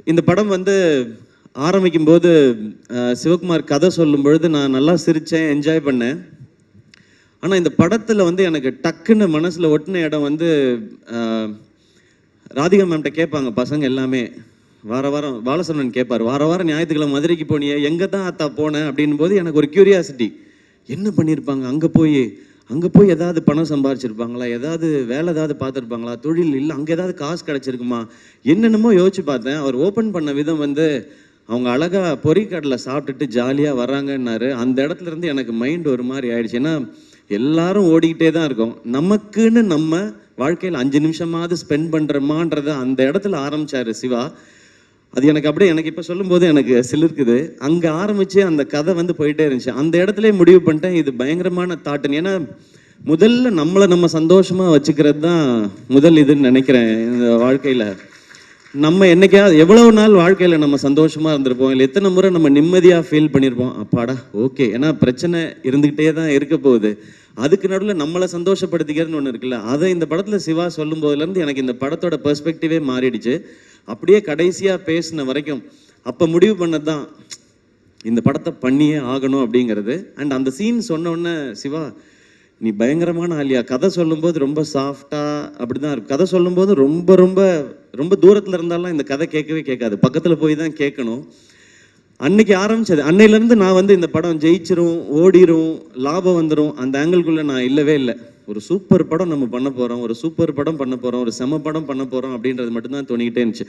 இந்த படம் வந்து ஆரம்பிக்கும் போது சிவகுமார் கதை சொல்லும் பொழுது நான் நல்லா சிரித்தேன், என்ஜாய் பண்ணேன். ஆனால் இந்த படத்தில் வந்து எனக்கு டக்குன்னு மனசில் ஒட்டின இடம் வந்து ராதிகா மேம்கிட்ட கேட்பாங்க பசங்க எல்லாமே. வார வாரம் பாலசரவணன் கேட்பார், வார வாரம் ஞாயிற்றுக்கிழமை மதுரைக்கு போனியே, எங்கே தான் அத்தா போனேன் அப்படின் போது எனக்கு ஒரு க்யூரியாசிட்டி. என்ன பண்ணியிருப்பாங்க அங்கே போய் ஏதாவது பணம் சம்பாரிச்சிருப்பாங்களா, ஏதாவது வேலை ஏதாவது பார்த்துருப்பாங்களா, தொழில் இல்லை அங்கே ஏதாவது காசு கிடச்சிருக்குமா, என்னென்னமோ யோசிச்சு பார்த்தேன். அவர் ஓப்பன் பண்ண விதம் வந்து அவங்க அழகாக பொறிக்கடலை சாப்பிட்டுட்டு ஜாலியாக வர்றாங்கன்னாரு. அந்த இடத்துல இருந்து எனக்கு மைண்ட் ஒரு மாதிரி ஆயிடுச்சு. ஏன்னா எல்லாரும் ஓடிக்கிட்டே தான் இருக்கோம், நமக்குன்னு நம்ம வாழ்க்கையில் 5 நிமிஷமாவது ஸ்பெண்ட் பண்ணுறோமான்றத அந்த இடத்துல ஆரம்பித்தார் சிவா. அது எனக்கு அப்படியே எனக்கு இப்போ சொல்லும்போது எனக்கு சிலிர்க்குது. அங்கே ஆரம்பித்து அந்த கதை வந்து போயிட்டே இருந்துச்சு. அந்த இடத்துல முடிவு பண்ணிட்டேன், இது பயங்கரமான தாட்டுன்னு. ஏன்னா முதல்ல நம்மளை நம்ம சந்தோஷமாக வச்சுக்கிறது தான் முதல் இதுன்னு நினைக்கிறேன். இந்த வாழ்க்கையில் நம்ம என்னைக்காவது எவ்வளவு நாள் வாழ்க்கையில் நம்ம சந்தோஷமாக இருந்திருப்போம், இல்லை எத்தனை முறை நம்ம நிம்மதியாக ஃபீல் பண்ணியிருப்போம், அப்பாடா ஓகே. ஏன்னா பிரச்சனை இருந்துக்கிட்டே தான் இருக்க போகுது, அதுக்கு நடுவில் நம்மளை சந்தோஷப்படுத்திக்கிறதுன்னு ஒன்று இருக்குல்ல. அதை இந்த படத்தில் சிவா சொல்லும் போதுலேருந்து எனக்கு இந்த படத்தோட பெர்ஸ்பெக்டிவே மாறிடுச்சு. அப்படியே கடைசியாக பேசின வரைக்கும் அப்போ முடிவு பண்ணது தான் இந்த படத்தை பண்ணியே ஆகணும் அப்படிங்கிறது. அண்ட் அந்த சீன் சொன்னோடனே சிவா நீ பயங்கரமான ஆலியா, கதை சொல்லும்போது ரொம்ப சாஃப்டாக அப்படி தான் இருக்கும். கதை சொல்லும்போது ரொம்ப ரொம்ப ரொம்ப தூரத்தில் இருந்தாலும் இந்த கதை கேட்கவே கேட்காது, பக்கத்தில் போய் தான் கேட்கணும். அன்னைக்கு ஆரம்பிச்சது, அன்னையிலேருந்து நான் வந்து இந்த படம் ஜெயிச்சிரும், ஓடிரும், லாபம் வந்துடும் அந்த ஆங்கிள்குள்ளே நான் இல்லவே இல்லை. ஒரு சூப்பர் படம் நம்ம பண்ண போகிறோம், ஒரு சூப்பர் படம் பண்ண போகிறோம், ஒரு செம படம் பண்ண போகிறோம் அப்படின்றது மட்டும்தான் தோணிக்கிட்டே இருந்துச்சு.